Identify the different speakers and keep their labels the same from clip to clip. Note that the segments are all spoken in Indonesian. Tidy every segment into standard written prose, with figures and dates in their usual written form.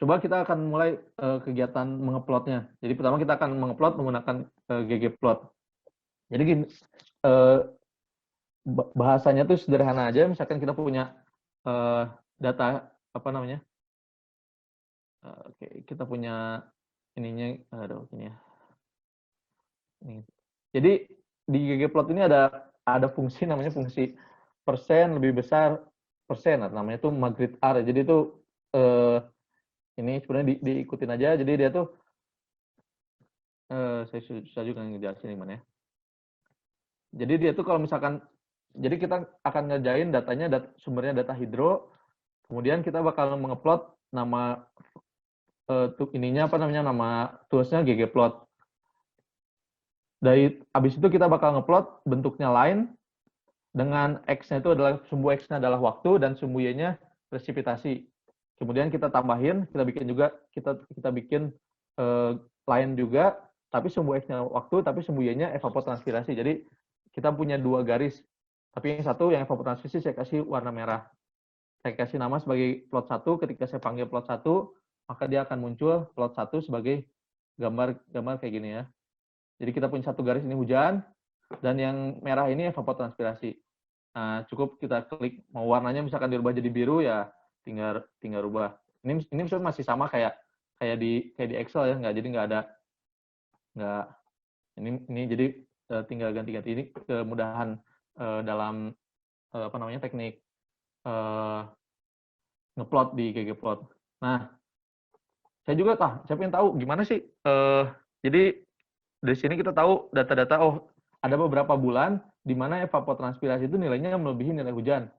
Speaker 1: coba kita akan mulai kegiatan menguploadnya. Jadi pertama kita akan mengupload menggunakan ggplot. Jadi gini, bahasanya tuh sederhana aja. Misalkan kita punya data apa namanya? Oke, kita punya ininya, aduh ini ya. Ini. Jadi di ggplot ini ada fungsi namanya fungsi persen lebih besar persen, namanya tuh magritte R. Jadi itu ini sebenarnya diikutin aja. Jadi dia tuh saya susah juga ngejelasin gimana ya. Jadi dia tuh kalau misalkan, jadi kita akan ngerjain datanya, sumbernya data hidro, kemudian kita bakal mengupload nama ininya apa namanya, nama toolsnya ggplot. Dari abis itu kita bakal ngupload bentuknya line dengan x-nya itu adalah sumbu x-nya adalah waktu dan sumbu y-nya presipitasi. Kemudian kita tambahin, kita bikin juga kita bikin line juga, tapi sumbu x-nya waktu, tapi sumbu y-nya evapotranspirasi. Jadi kita punya dua garis, tapi yang satu yang evapotranspirasi saya kasih warna merah. Saya kasih nama sebagai plot 1. Ketika saya panggil plot 1, maka dia akan muncul plot 1 sebagai gambar kayak gini ya. Jadi kita punya satu garis ini hujan, dan yang merah ini evapotranspirasi. Nah, cukup kita klik, mau warnanya misalkan dirubah jadi biru ya tinggal rubah. Ini masih sama kayak di Excel ya, nggak nggak ini jadi tinggal ganti-ganti. Ini kemudahan dalam apa namanya teknik ngeplot di ggplot. Nah, saya pengen tahu gimana sih. Jadi dari sini kita tahu data-data, ada beberapa bulan di mana evapotranspirasi itu nilainya melebihi nilai hujan.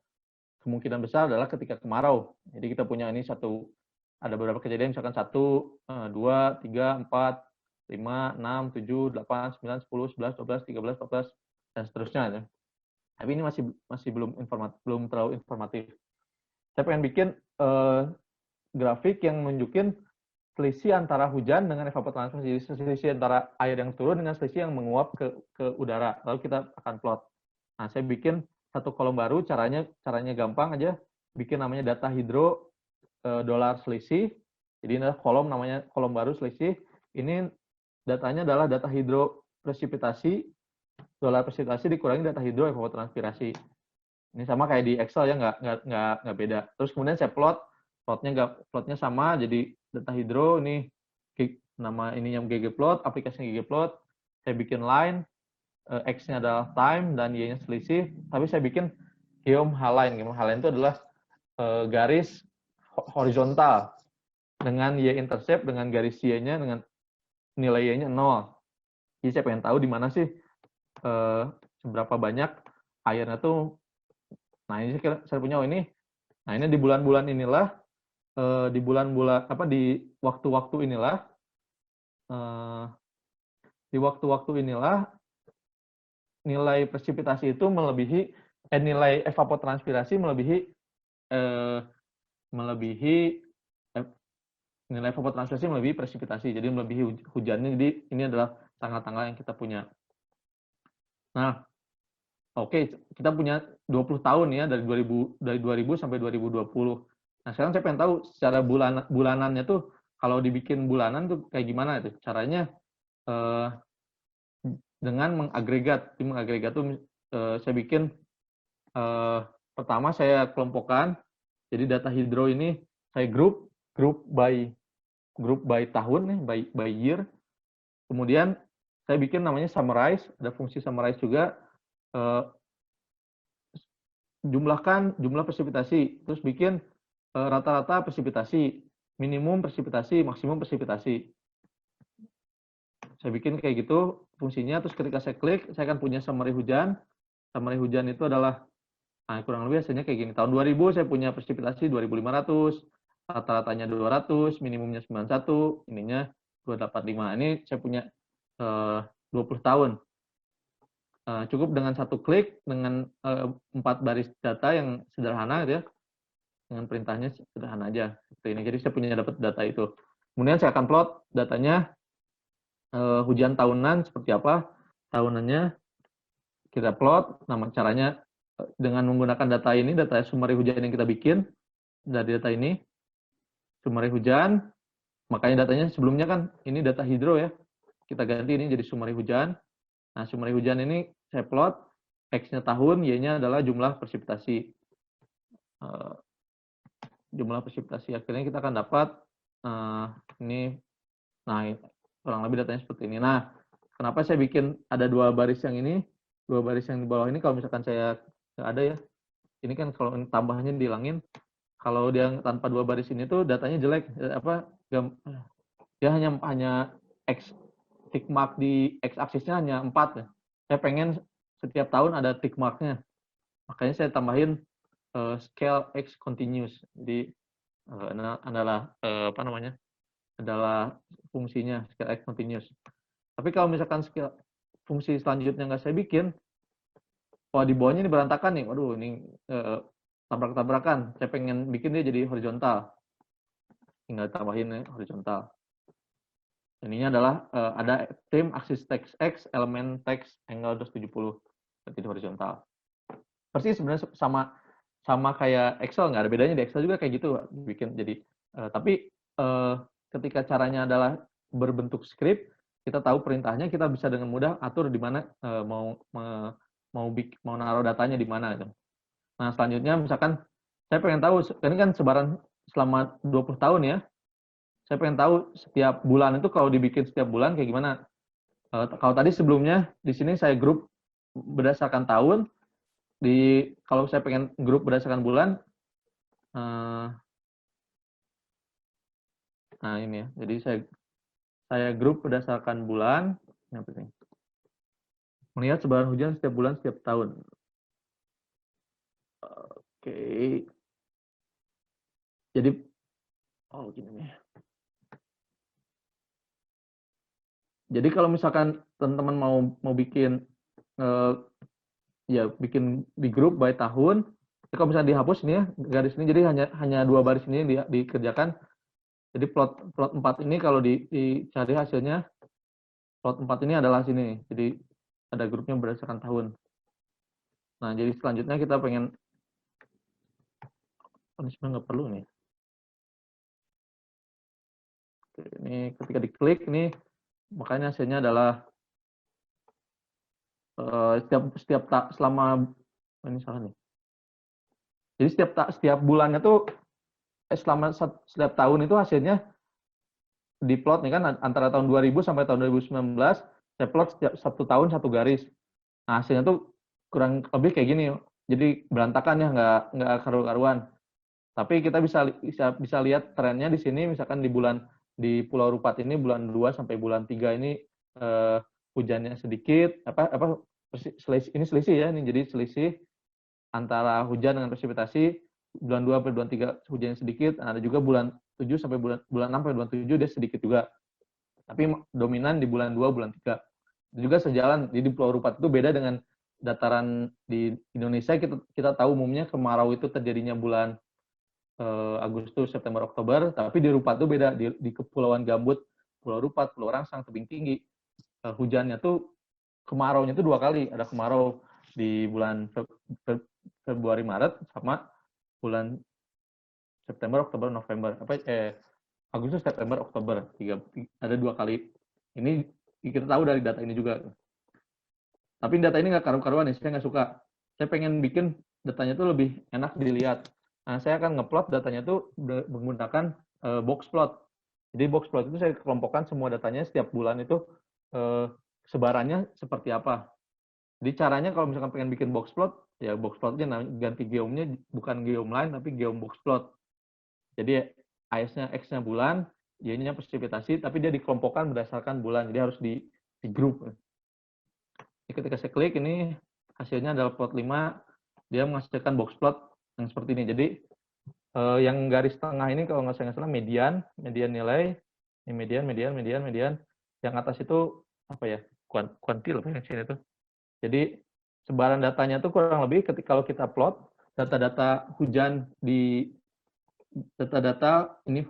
Speaker 1: Kemungkinan besar adalah ketika kemarau. Jadi kita punya ini ada beberapa kejadian, misalkan 1, 2, 3, 4, 5, 6, 7, 8, 9, 10, 11, 12, 13, 14, dan seterusnya. Ya. Tapi ini masih belum terlalu informatif. Saya pengen bikin grafik yang nunjukin selisih antara hujan dengan evapotranspirasi, selisih antara air yang turun dengan selisih yang menguap ke udara. Lalu kita akan plot. Nah, saya bikin satu kolom baru, caranya gampang aja. Bikin namanya data hidro dolar selisih. Jadi ini adalah namanya kolom baru selisih. Ini datanya adalah data hidro presipitasi, dolar presipitasi dikurangi data hidro evapotranspirasi. Ini sama kayak di Excel ya, nggak beda. Terus kemudian saya plotnya sama, jadi data hidro ini nama ininya ggplot, aplikasinya ggplot. Saya bikin line, x-nya adalah time dan y-nya selisih. Tapi saya bikin geom H-line. Geom H-line itu adalah garis horizontal dengan y-intercept dengan garis y-nya dengan nilai y-nya 0. Jadi saya pengen tahu di mana sih seberapa banyak airnya tuh. Nah, ini saya punya ini. Nah, ini di bulan-bulan inilah, di waktu-waktu inilah nilai presipitasi itu melebihi nilai evapotranspirasi melebihi nilai evapotranspirasi melebihi presipitasi, jadi melebihi hujannya. Jadi ini adalah tanggal-tanggal yang kita punya. Nah, oke, kita punya 20 tahun ya, dari 2000 sampai 2020. Nah, sekarang saya pengen tahu secara bulanannya tuh, kalau dibikin bulanan tuh kayak gimana itu caranya. Dengan mengagregat. Di mengagregat tuh saya bikin pertama saya kelompokkan. Jadi data hidro ini saya group by tahun nih, by year. Kemudian saya bikin namanya summarize, ada fungsi summarize juga. Jumlah presipitasi, terus bikin rata-rata presipitasi, minimum presipitasi, maksimum presipitasi. Saya bikin kayak gitu fungsinya, terus ketika saya klik, saya akan punya summary hujan. Summary hujan itu adalah, kurang lebih hasilnya kayak gini. Tahun 2000 saya punya presipitasi 2.500, rata-ratanya 200, minimumnya 91, ininya 285. Ini saya punya 20 tahun. Cukup dengan satu klik, dengan 4 baris data yang sederhana gitu ya. Dengan perintahnya sederhana aja. Seperti ini. Jadi saya punya dapat data itu. Kemudian saya akan plot datanya. Hujan tahunan seperti apa tahunannya, kita plot. Nama caranya dengan menggunakan data ini, data summary hujan yang kita bikin dari data ini. summary hujan, makanya datanya sebelumnya kan ini data hidro ya, kita ganti ini jadi summary hujan. Nah, summary hujan ini saya plot, X-nya tahun, Y-nya adalah jumlah presipitasi. Jumlah presipitasi akhirnya kita akan dapat ini, nah kurang lebih datanya seperti ini. Nah, kenapa saya bikin ada dua baris yang ini, dua baris yang di bawah ini, kalau misalkan saya nggak ada ya, ini kan kalau tambahnya dihilangin, kalau dia tanpa dua baris ini tuh datanya jelek, dia hanya X, tick mark di X aksisnya hanya 4 ya. Saya pengen setiap tahun ada tick marknya, makanya saya tambahin scale X continuous. Jadi adalah apa namanya, adalah fungsinya scale X continuous. Tapi kalau misalkan scale fungsi selanjutnya nggak saya bikin, wah di bawahnya ini berantakan nih, waduh ini tabrak-tabrakan. Saya pengen bikin dia jadi horizontal, tinggal tambahin horizontal. Ininya adalah ada tim aksis teks X, elemen teks angle 270, berarti horizontal. Persis sebenarnya sama kayak Excel, nggak ada bedanya di Excel juga kayak gitu bikin. Jadi tapi ketika caranya adalah berbentuk script, kita tahu perintahnya, kita bisa dengan mudah atur di mana mau naruh datanya di mana gitu. Nah, selanjutnya misalkan saya pengen tahu, ini kan sebaran selama 20 tahun ya. Saya pengen tahu setiap bulan itu kalau dibikin setiap bulan kayak gimana. Kalau tadi sebelumnya di sini saya grup berdasarkan tahun, kalau saya pengen grup berdasarkan bulan, nah ini ya. Jadi saya grup berdasarkan bulan. Yang penting melihat sebaran hujan setiap bulan setiap tahun. Oke. Jadi gini nih. Jadi kalau misalkan teman-teman mau bikin ya bikin di grup by tahun, kalau misalnya dihapus nih ya garis ini, jadi hanya dua baris ini dikerjakan. Jadi plot 4 ini kalau dicari hasilnya, plot 4 ini adalah sini. Jadi ada grupnya berdasarkan tahun. Nah, jadi selanjutnya kita pengen, ini sebenarnya nggak perlu nih. Oke, ini ketika diklik ini, makanya hasilnya adalah selama, ini salah nih. Jadi setiap bulannya tuh selama setiap tahun itu hasilnya diplot nih kan, antara tahun 2000 sampai tahun 2019 saya plot setiap 1 tahun 1 garis. Nah, hasilnya tuh kurang lebih kayak gini. Jadi berantakan ya, nggak karu-karuan. Tapi kita bisa lihat trennya di sini, misalkan di Pulau Rupat ini bulan 2 sampai bulan 3 ini hujannya sedikit, ini selisih ya, ini jadi selisih antara hujan dengan presipitasi. Bulan 2 sampai bulan 3 hujannya sedikit, ada juga bulan 7 sampai bulan 6 sampai bulan 7 dia sedikit juga. Tapi dominan di bulan 2, bulan 3. Itu juga sejalan, jadi Pulau Rupat itu beda dengan dataran di Indonesia. Kita tahu umumnya kemarau itu terjadinya bulan Agustus, September, Oktober, tapi di Rupat itu beda. Di Kepulauan Gambut, Pulau Rupat, Pulau Rangsang, Tebing Tinggi, hujannya tuh kemaraunya tuh 2 kali. Ada kemarau di bulan Februari, Maret, sama bulan September, Oktober, November. Agustus, September, Oktober. Ada 2 kali. Ini kita tahu dari data ini juga. Tapi data ini nggak karu-karuan nih, saya nggak suka. Saya pengen bikin datanya tuh lebih enak dilihat. Nah, saya akan ngeplot datanya tuh menggunakan box plot. Jadi box plot itu saya kelompokkan semua datanya setiap bulan itu sebarannya seperti apa. Jadi caranya kalau misalkan pengen bikin box plot, ya box plotnya ganti geomnya bukan geom lain tapi geom box plot. Jadi AS-nya X-nya bulan, Y-nya presipitasi, tapi dia dikelompokkan berdasarkan bulan. Jadi harus di grup. Jadi ketika saya klik ini hasilnya adalah plot 5, dia menghasilkan box plot yang seperti ini. Jadi yang garis tengah ini kalau nggak salah median nilai, ini median. Yang atas itu apa ya? Kuantil apa yang sini tuh. Jadi sebaran datanya tuh kurang lebih kalau kita plot data-data hujan ini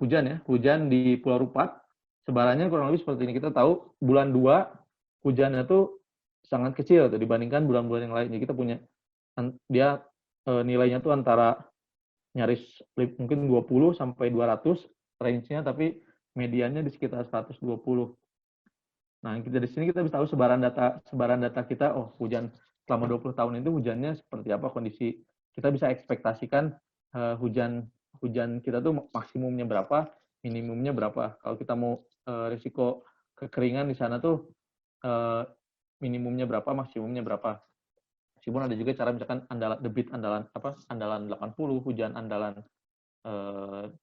Speaker 1: hujan di Pulau Rupat, sebarannya kurang lebih seperti ini. Kita tahu bulan 2 hujannya tuh sangat kecil tuh dibandingkan bulan-bulan yang lain. Jadi kita punya dia nilainya tuh antara nyaris mungkin 20 sampai 200 range-nya, tapi mediannya di sekitar 120. Nah, dari sini kita bisa tahu sebaran data kita, oh hujan selama 20 tahun itu hujannya seperti apa kondisi. Kita bisa ekspektasikan hujan kita tuh maksimumnya berapa, minimumnya berapa. Kalau kita mau risiko kekeringan di sana tuh minimumnya berapa, maksimumnya berapa. Meskipun ada juga cara misalkan debit andalan 80, hujan andalan 60,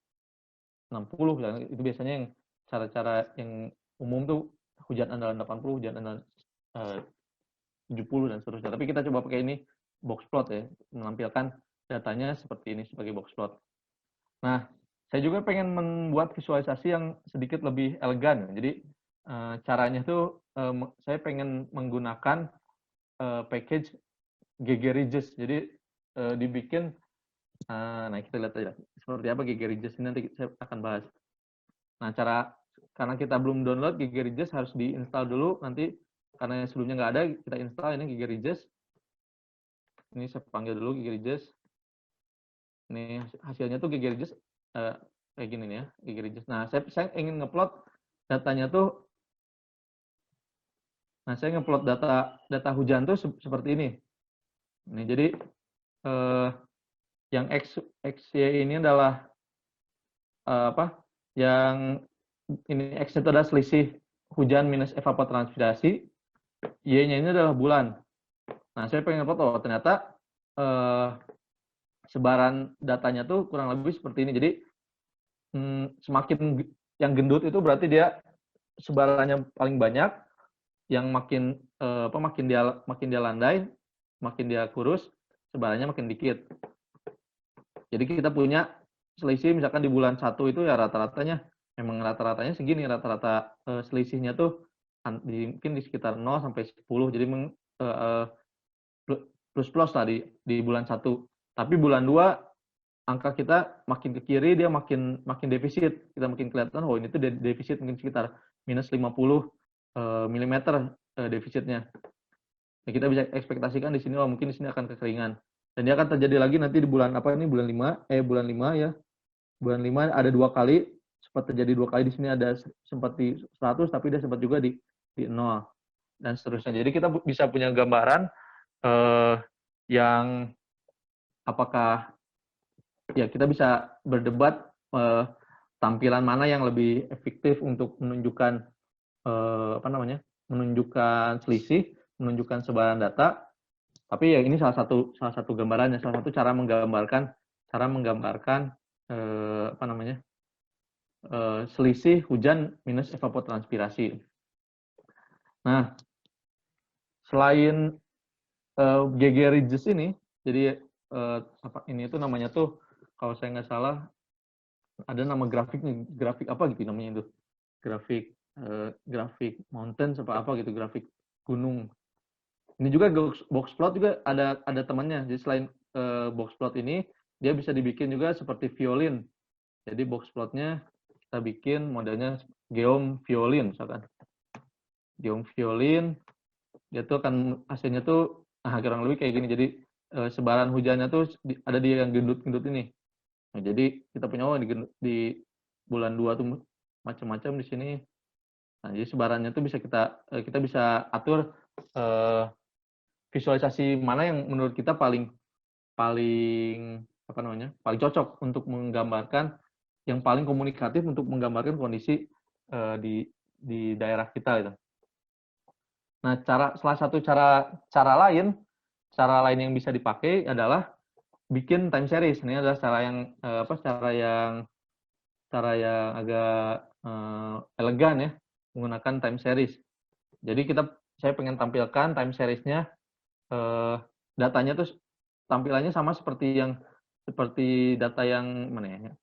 Speaker 1: itu biasanya yang cara-cara yang umum tuh hujan andalan 80, hujan andalan 70 dan seterusnya. Tapi kita coba pakai ini box plot ya, menampilkan datanya seperti ini sebagai box plot. Nah, saya juga pengen membuat visualisasi yang sedikit lebih elegan. Jadi caranya tuh saya pengen menggunakan package GG Ridges. Jadi dibikin, nah kita lihat aja seperti apa GG Ridges ini, nanti saya akan bahas. Nah, karena kita belum download GG Ridges harus diinstal dulu, nanti karena sebelumnya nggak ada, kita install ini GG Ridges. Ini saya panggil dulu GG Ridges. Ini hasilnya tuh GG Ridges kayak gini nih ya, GG Ridges. Nah, saya ingin ngeplot datanya tuh. Nah, saya ngeplot data hujan tuh seperti ini. Ini jadi yang XY ini adalah yang ini X itu adalah selisih hujan minus evapotranspirasi, Y-nya ini adalah bulan. Nah, saya pengen foto, ternyata sebaran datanya tuh kurang lebih seperti ini. Jadi semakin yang gendut itu berarti dia sebarannya paling banyak, yang makin dia landai, makin dia kurus, sebarannya makin dikit. Jadi kita punya selisih misalkan di bulan 1 itu ya rata-ratanya segini, rata-rata selisihnya tuh mungkin di sekitar 0 sampai 10. Jadi plus lah di bulan 1. Tapi bulan 2 angka kita makin ke kiri, dia makin defisit. Kita makin kelihatan, oh ini tuh defisit mungkin sekitar minus 50 mm defisitnya. Nah, kita bisa ekspektasikan di sini, oh mungkin di sini akan kekeringan. Dan dia akan terjadi lagi nanti di bulan bulan 5 ya. Bulan 5 ada 2 kali, sempat terjadi 2 kali di sini, ada sempat di 100, tapi dia sempat juga di 0 dan seterusnya. Jadi kita bisa punya gambaran yang apakah ya kita bisa berdebat tampilan mana yang lebih efektif untuk menunjukkan menunjukkan selisih, menunjukkan sebaran data. Tapi ya ini salah satu gambarannya, salah satu cara menggambarkan selisih hujan minus evapotranspirasi. Nah, selain GG Ridges ini, jadi ini itu namanya tuh kalau saya nggak salah ada nama grafik apa gitu namanya itu, grafik mountain apa gitu, grafik gunung. Ini juga box plot juga ada temannya. Jadi selain box plot ini, dia bisa dibikin juga seperti violin. Jadi box plotnya kita bikin modelnya geom violin misalkan. Geom violin, dia tuh akan hasilnya tuh kurang lebih kayak gini. Jadi sebaran hujannya tuh ada di yang gendut-gendut ini. Nah, jadi kita punya di bulan 2 tuh macam-macam di sini. Nah, jadi sebarannya tuh bisa kita bisa atur visualisasi mana yang menurut kita paling cocok untuk menggambarkan, yang paling komunikatif untuk menggambarkan kondisi di daerah kita gitu. Nah, salah satu cara lain yang bisa dipakai adalah bikin time series. Ini adalah cara yang agak elegan ya, menggunakan time series. Jadi saya pengen tampilkan time series-nya, datanya tuh tampilannya sama seperti data yang mana ya?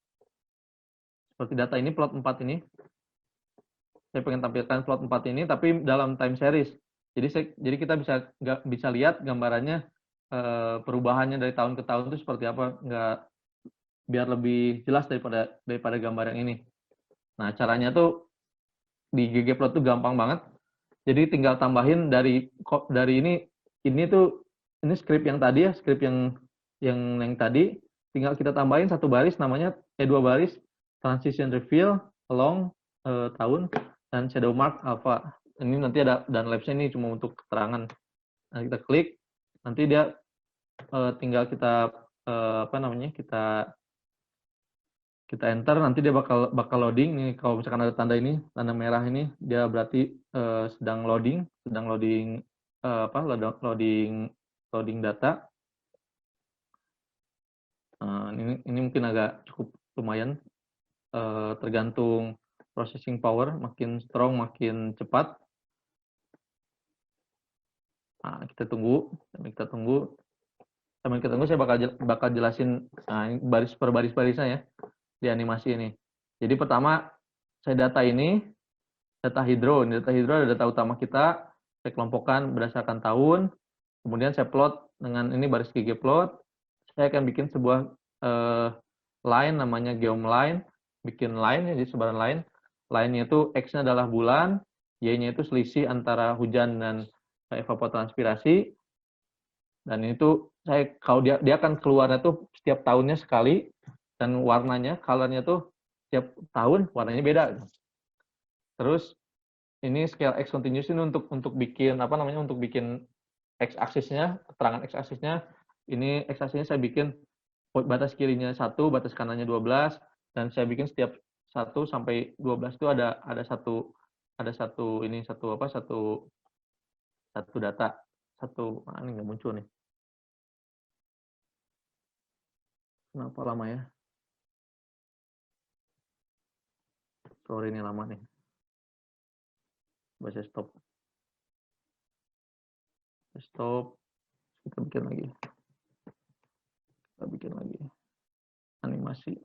Speaker 1: Seperti data ini, plot 4 ini. Saya pengen tampilkan plot 4 ini tapi dalam time series. Jadi kita bisa lihat gambarannya, perubahannya dari tahun ke tahun itu seperti apa, biar lebih jelas daripada gambar yang ini. Nah, caranya tuh di ggplot tuh gampang banget. Jadi tinggal tambahin dari ini script yang tadi ya, script yang tadi, tinggal kita tambahin 1 baris namanya 2 baris, transition reveal along tahun, dan shadow mark alpha. Ini nanti ada dan labs-nya ini cuma untuk keterangan. Nah, kita klik, nanti dia tinggal kita kita enter, nanti dia bakal loading. Nih kalau misalkan ada tanda ini, tanda merah ini, dia berarti sedang loading data. Ini mungkin agak cukup lumayan, tergantung processing power, makin strong makin cepat. Nah, kita tunggu sambil kita tunggu saya bakal jelasin ini baris per barisnya ya di animasi ini. Jadi pertama saya data hidro ada data utama kita, saya kelompokkan berdasarkan tahun, kemudian saya plot dengan ini baris ggplot. Saya akan bikin sebuah line namanya geom line, bikin line ya, jadi sebaran line. Line-nya itu X-nya adalah bulan, Y-nya itu selisih antara hujan dan evapotranspirasi. Dan itu kalau dia akan keluarnya tuh setiap tahunnya sekali, dan warnanya, color-nya tuh setiap tahun warnanya beda. Terus ini scale X continuous ini untuk bikin untuk bikin X-axisnya, keterangan X-axisnya. Ini X-axisnya saya bikin batas kirinya 1, batas kanannya 12, dan saya bikin setiap 1 sampai 12 itu ada satu data. Ini nggak muncul nih. Kenapa lama ya? Sorry, ini lama nih. Baca stop. Kita bikin lagi. Animasi.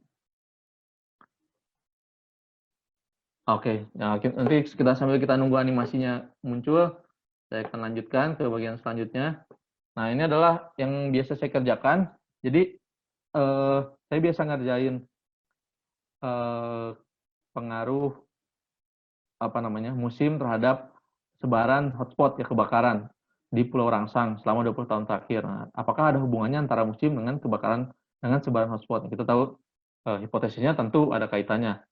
Speaker 1: Oke, nah, nanti sambil kita nunggu animasinya muncul, saya akan lanjutkan ke bagian selanjutnya. Nah, ini adalah yang biasa saya kerjakan. Jadi, saya biasa ngerjain pengaruh musim terhadap sebaran hotspot ya, kebakaran di Pulau Rangsang selama 20 tahun terakhir. Nah, apakah ada hubungannya antara musim dengan kebakaran dengan sebaran hotspot? Kita tahu hipotesisnya tentu ada kaitannya.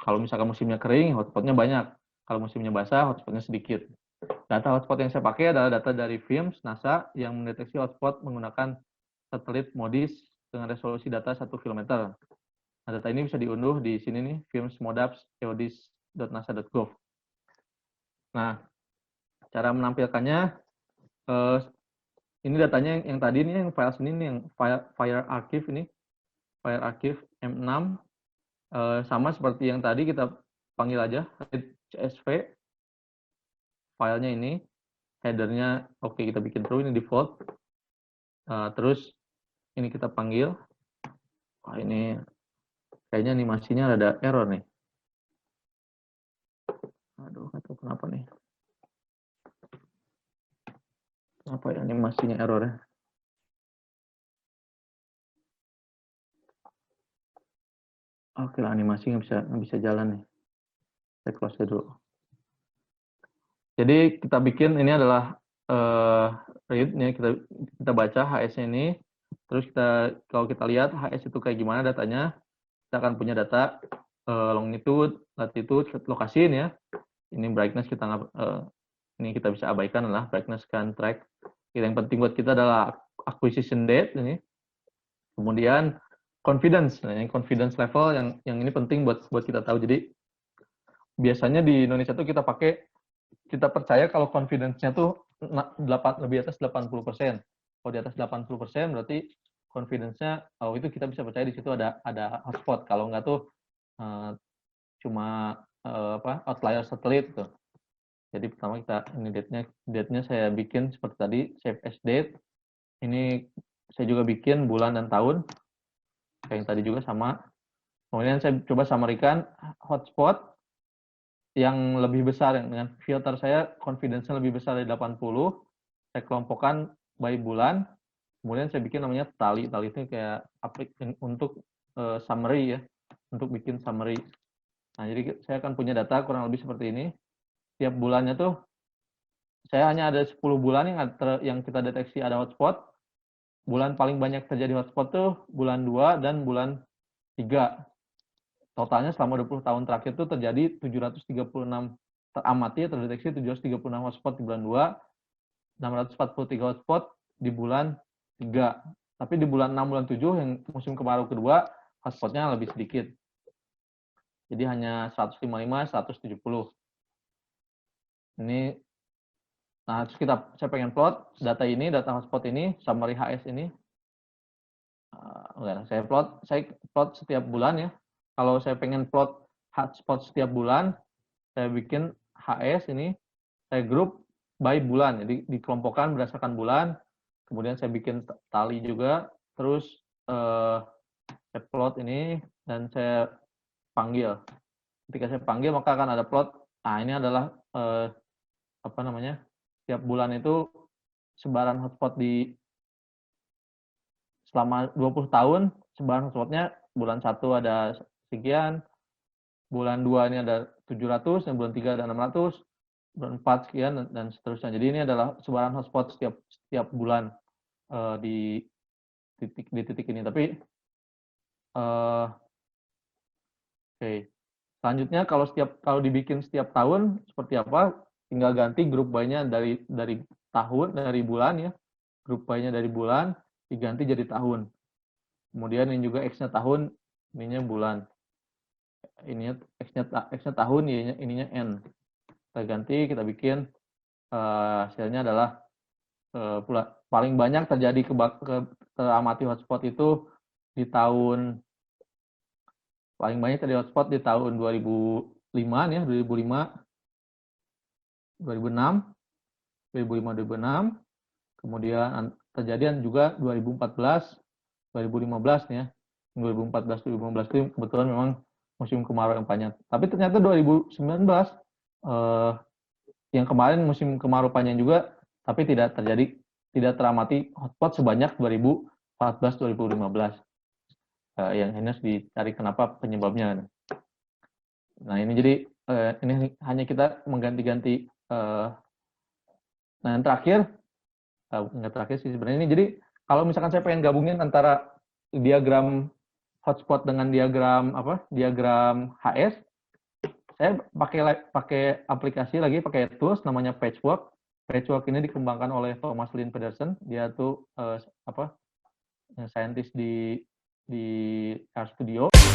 Speaker 1: Kalau misalkan musimnya kering, hotspotnya banyak. Kalau musimnya basah, hotspotnya sedikit. Data hotspot yang saya pakai adalah data dari FIMS NASA yang mendeteksi hotspot menggunakan satelit MODIS dengan resolusi data 1 km. Nah, data ini bisa diunduh di sini nih, FIMS MODAPS eodis.nasa.gov. Nah, cara menampilkannya, ini datanya yang tadi ini, yang file sini nih, yang file archive ini, file archive M6, sama seperti yang tadi, kita panggil aja CSV, filenya ini, headernya oke, kita bikin true, ini default. Terus ini kita panggil. Wah, ini kayaknya animasinya ada error nih. Aduh, nggak tahu kenapa nih. Kenapa ya animasinya error ya? Oke lah, animasi nggak bisa jalan nih. Saya close dulu. Jadi kita bikin ini adalah read nih, kita baca HS-nya ini. Terus kalau kita lihat HS itu kayak gimana datanya, kita akan punya data longitude, latitude, lokasi ini ya. Ini brightness ini kita bisa abaikan lah, brightness can track. Yang penting buat kita adalah acquisition date ini. Kemudian confidence. Nah, yang confidence level yang ini penting buat kita tahu. Jadi biasanya di Indonesia tuh kita percaya kalau confidence-nya tuh lebih atas 80%. Kalau di atas 80% berarti confidence-nya itu kita bisa percaya di situ ada hotspot. Kalau enggak tuh cuma outlier satelit tuh. Jadi pertama ini date-nya saya bikin seperti tadi, save as date. Ini saya juga bikin bulan dan tahun. Kayak yang tadi juga sama. Kemudian saya coba summary-kan hotspot yang lebih besar, yang dengan filter saya confidence-nya lebih besar dari 80. Saya kelompokkan by bulan. Kemudian saya bikin namanya tali. Tali itu kayak untuk summary ya, untuk bikin summary. Nah, jadi saya akan punya data kurang lebih seperti ini. Tiap bulannya tuh saya hanya ada 10 bulan yang kita deteksi ada hotspot. Bulan paling banyak terjadi hotspot tuh bulan 2 dan bulan 3. totalnya selama 20 tahun terakhir itu terjadi 736 teramati, terdeteksi 736 hotspot di bulan 2, 643 hotspot di bulan 3. Tapi di bulan 6, bulan 7 yang musim kemarau kedua, hotspotnya lebih sedikit. Jadi hanya 155, 170. Ini, nah terus saya pengen plot data ini, data hotspot ini, summary HS ini. Saya plot setiap bulan ya. Kalau saya pengen plot hotspot setiap bulan, saya bikin HS ini, saya grup by bulan. Jadi dikelompokkan berdasarkan bulan. Kemudian saya bikin tali juga. Terus saya plot ini dan saya panggil. Ketika saya panggil maka akan ada plot. Nah ini adalah setiap bulan itu sebaran hotspot di selama 20 tahun, sebaran hotspotnya bulan 1 ada sekian, bulan 2 ini ada 700, dan bulan 3 ada 600, bulan 4 sekian, dan seterusnya. Jadi ini adalah sebaran hotspot setiap bulan di titik ini. Tapi oke. Selanjutnya kalau dibikin setiap tahun seperti apa? Tinggal ganti grup by-nya dari tahun, dari bulan ya. Grup by-nya dari bulan diganti jadi tahun. Kemudian ini juga X-nya tahun, ininya bulan. Ininya X-nya tahun, ininya N. Kita ganti, kita bikin hasilnya adalah paling banyak terjadi teramati hotspot itu di tahun paling banyak terjadi hotspot di tahun 2005 ya, 2005, 2006, 2005, 2006. Kemudian terjadian juga 2014, 2015 ya. 2014, 2015 itu kebetulan memang musim kemarau yang panjang. Tapi ternyata 2019 yang kemarin musim kemarau panjang juga, tapi tidak teramati hotspot sebanyak 2014, 2015. Yang ini harus dicari kenapa penyebabnya. Nah ini jadi ini hanya kita mengganti-ganti. Nah yang terakhir, nggak terakhir sih sebenarnya ini. Jadi kalau misalkan saya pengen gabungin antara diagram hotspot dengan diagram HS, saya pakai aplikasi lagi, pakai tools namanya Patchwork. Patchwork ini dikembangkan oleh Thomas Lynn Pedersen. Dia tuh scientist di RStudio.